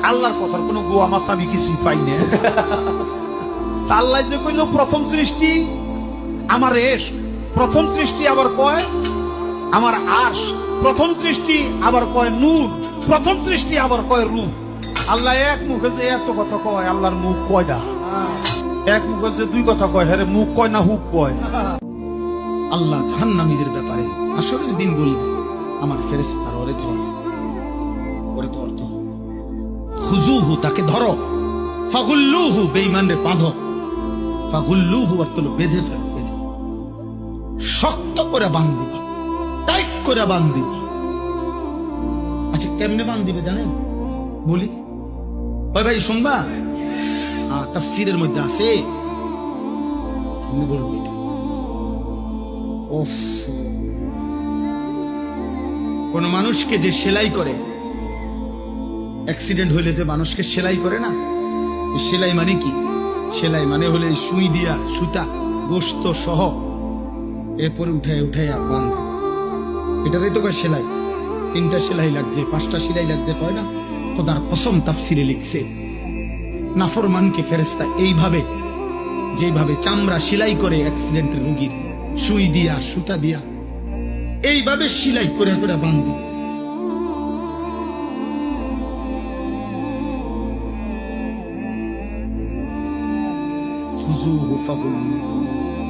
আল্লাহর কথার কোনো গোয়া মাথা আমি কিছুই পাই না। আল্লাহ যে কইল প্রথম সৃষ্টি আমার এশক, প্রথম সৃষ্টি আবার কয় আমার আশ, প্রথম সৃষ্টি আবার কয় নূর, প্রথম সৃষ্টি আবার কয় রূপ। আল্লাহ এক মুখে যে এত কথা কয়, আল্লাহর মুখ কয়টা? এক মুখে যে দুই কথা কয়, হ্যাঁ মুখ কয় না হুক কয়? আল্লাহ জাহান্নামীদের ব্যাপারে আসরের দিন বলবে, আমার ফেরেশতার ওরে ধর, ওরে ধর, খুজুহু তাকে ধরো, ফাগুল্লুহু বেঈমানরে বাঁধো, ফাগুল্লুহু অর্থ হলো বেঁধে ফেলো, বেঁধে শক্ত করে বাঁধ দিবা, টাইট করে বাঁধ দিবা। আচ্ছা কেমনে বাঁধ দিবে জানেন? বলি ওই ভাই শুনবা, তাফসীরের মধ্যে আছে, তুমি বলবো এটা। কোন মানুষকে যে সেলাই করে, অ্যাক্সিডেন্ট হইলে যে মানুষকে সেলাই করে না, সেলাই মানে কি? সেলাই মানে হলে সুই দিয়া সুতা গোস্ত সহ এরপরে উঠাইয়া বাঁধ, এটারই তো কয় সেলাই। 3টা সেলাই লাগছে, 5টা সেলাই লাগছে, কয় না? খোদার কসম তাফসিরে লিখছে, নাফরমানকে ফেরেশতা এইভাবে, যেভাবে চামড়া সেলাই করে অ্যাক্সিডেন্টের রোগীর সুই দিয়া সুতা দিয়া, এইভাবে সেলাই করে করে বাঁধি। খুজুহু ফাগুল্লুহু